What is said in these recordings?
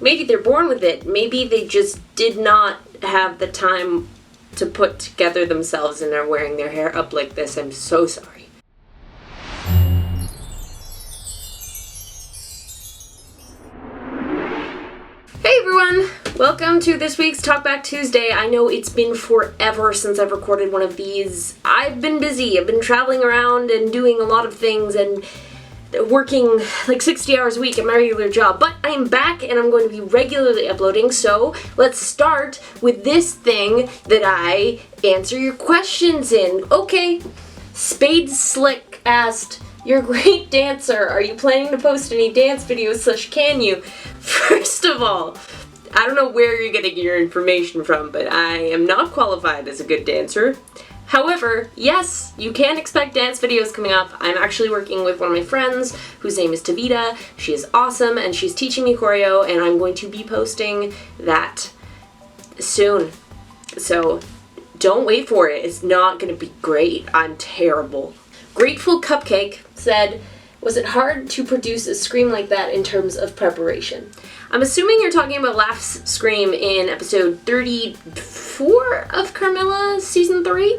Maybe they're born with it. Maybe they just did not have the time to put together themselves and are wearing their hair up like this. I'm so sorry. Hey everyone! Welcome to this week's Talkback Tuesday. I know it's been forever since I've recorded one of these. I've been busy. I've been traveling around and doing a lot of things and working like 60 hours a week at my regular job. But I am back and I'm going to be regularly uploading, so let's start with this thing that I answer your questions in. Okay, Spade Slick asked, "You're a great dancer. Are you planning to post any dance videos / can you?" First of all, I don't know where you're getting your information from, but I am not qualified as a good dancer. However, yes, you can expect dance videos coming up. I'm actually working with one of my friends whose name is Tavita. She is awesome and she's teaching me choreo, and I'm going to be posting that soon. So don't wait for it. It's not going to be great. I'm terrible. Grateful Cupcake said, "Was it hard to produce a scream like that in terms of preparation?" I'm assuming you're talking about Laugh's scream in episode 34 of Carmilla season 3.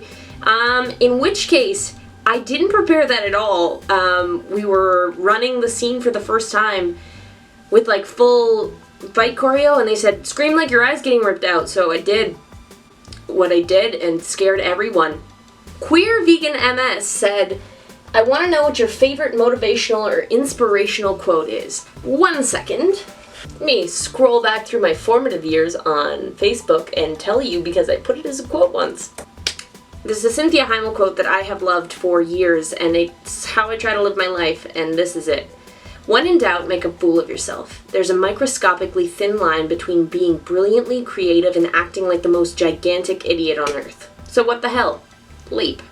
In which case, I didn't prepare that at all. We were running the scene for the first time with like full fight choreo, and they said, "Scream like your eye's getting ripped out." So I did what I did and scared everyone. Queer Vegan MS said, "I want to know what your favorite motivational or inspirational quote is." 1 second. Let me scroll back through my formative years on Facebook and tell you, because I put it as a quote once. This is a Cynthia Heimel quote that I have loved for years, and it's how I try to live my life, and this is it. "When in doubt, make a fool of yourself. There's a microscopically thin line between being brilliantly creative and acting like the most gigantic idiot on earth. So what the hell? Leap."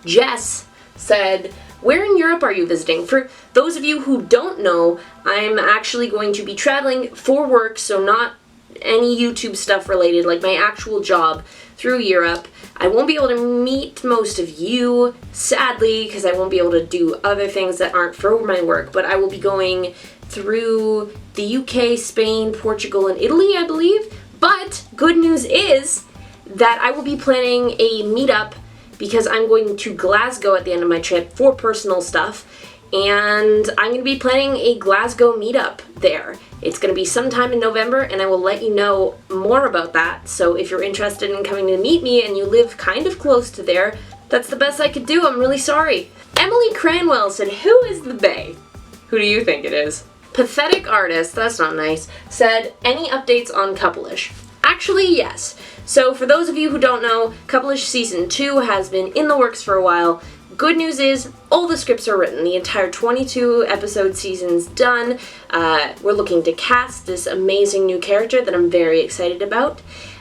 Jess said, "Where in Europe are you visiting?" For those of you who don't know, I'm actually going to be traveling for work, so not any YouTube stuff related, like my actual job, through Europe. I won't be able to meet most of you, sadly, because I won't be able to do other things that aren't for my work, but I will be going through the UK, Spain, Portugal, and Italy, I believe. But good news is that I will be planning a meetup because I'm going to Glasgow at the end of my trip for personal stuff, and I'm going to be planning a Glasgow meetup there. It's going to be sometime in November, and I will let you know more about that. So if you're interested in coming to meet me and you live kind of close to there, that's the best I could do. I'm really sorry. Emily Cranwell said, "Who is the bae?" Who do you think it is? Pathetic Artist, that's not nice, said, "Any updates on Couple-ish?" Actually, yes. So for those of you who don't know, Couple-ish Season 2 has been in the works for a while. Good news is, all the scripts are written. The entire 22 episode season's done. We're looking to cast this amazing new character that I'm very excited about.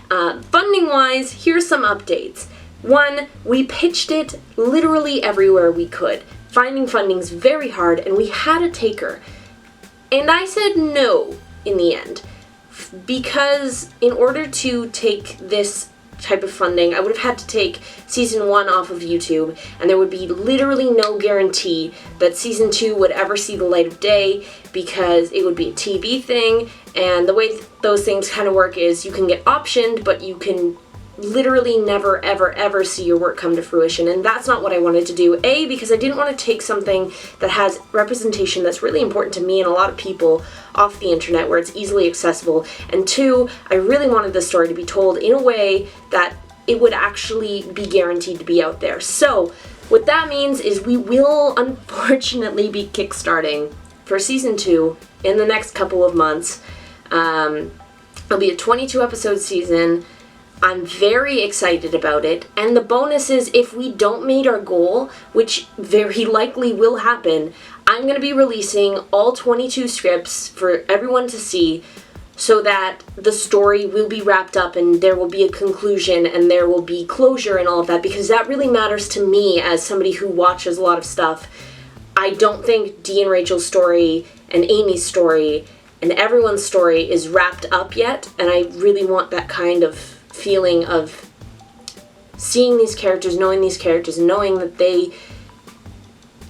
Funding-wise, here's some updates. 1, we pitched it literally everywhere we could. Finding funding's very hard, and we had a taker. And I said no in the end, because in order to take this type of funding, I would have had to take season 1 off of YouTube, and there would be literally no guarantee that season 2 would ever see the light of day, because it would be a TV thing, and the way those things kind of work is you can get optioned, but you can literally never ever ever see your work come to fruition, and that's not what I wanted to do. A, because I didn't want to take something that has representation that's really important to me and a lot of people off the internet where it's easily accessible, and 2, I really wanted the story to be told in a way that it would actually be guaranteed to be out there. So what that means is we will unfortunately be kickstarting for season 2 in the next couple of months. It'll be a 22 episode season. I'm very excited about it, and the bonus is if we don't meet our goal, which very likely will happen, I'm going to be releasing all 22 scripts for everyone to see, so that the story will be wrapped up and there will be a conclusion and there will be closure and all of that, because that really matters to me as somebody who watches a lot of stuff. I don't think Dee and Rachel's story and Amy's story and everyone's story is wrapped up yet, and I really want that kind of feeling of seeing these characters, knowing these characters, and knowing that they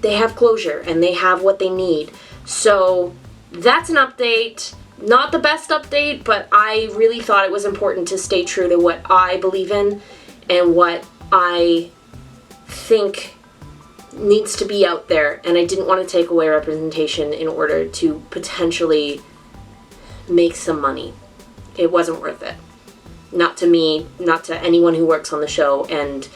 have closure and they have what they need. So that's an update. not the best update, but I really thought it was important to stay true to what I believe in and what I think needs to be out there, and I didn't want to take away representation in order to potentially make some money. It wasn't worth it. Not to me, not to anyone who works on the show, and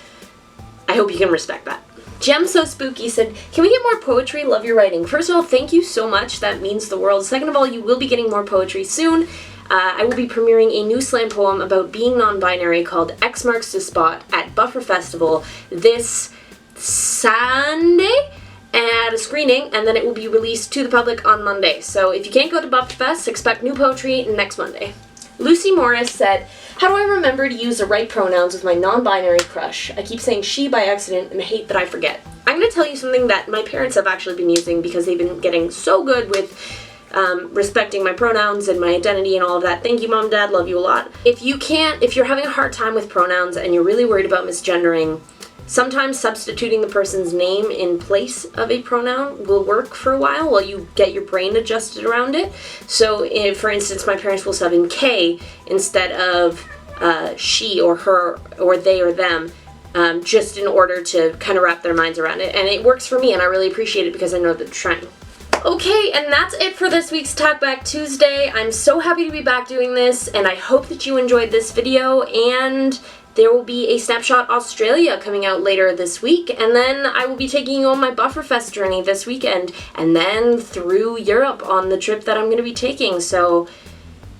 I hope you can respect that. Gem So Spooky said, can we get more poetry? Love your writing. First of all, thank you so much. That means the world. Second of all, you will be getting more poetry soon. I will be premiering a new slam poem about being non-binary called X Marks the Spot at Buffer Festival this Sunday at a screening, and then it will be released to the public on Monday. So if you can't go to Bufferfest, expect new poetry next Monday. Lucy Morris said, how do I remember to use the right pronouns with my non-binary crush? I keep saying she by accident and hate that I forget. I'm going to tell you something that my parents have actually been using because they've been getting so good with respecting my pronouns and my identity and all of that. Thank you, Mom, Dad, love you a lot. If you're having a hard time with pronouns and you're really worried about misgendering, sometimes substituting the person's name in place of a pronoun will work for a while you get your brain adjusted around it. So, if, for instance, my parents will sub in K instead of she or her or they or them, just in order to kind of wrap their minds around it. And it works for me, and I really appreciate it because I know they're trying. Okay, and that's it for this week's Talkback Tuesday. I'm so happy to be back doing this, and I hope that you enjoyed this video, and there will be a Snapshot Australia coming out later this week, and then I will be taking you on my Bufferfest journey this weekend, and then through Europe on the trip that I'm going to be taking.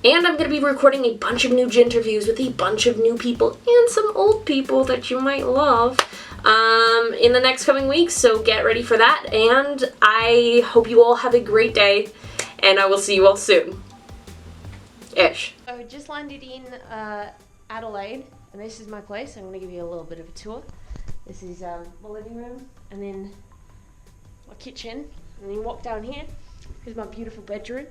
And I'm going to be recording a bunch of new gin-terviews with a bunch of new people and some old people that you might love in the next coming weeks, so get ready for that, and I hope you all have a great day, and I will see you all soon. Ish. I just landed in Adelaide, and this is my place. I'm going to give you a little bit of a tour. This is my living room, and then my kitchen, and then you walk down here. Here's my beautiful bedroom.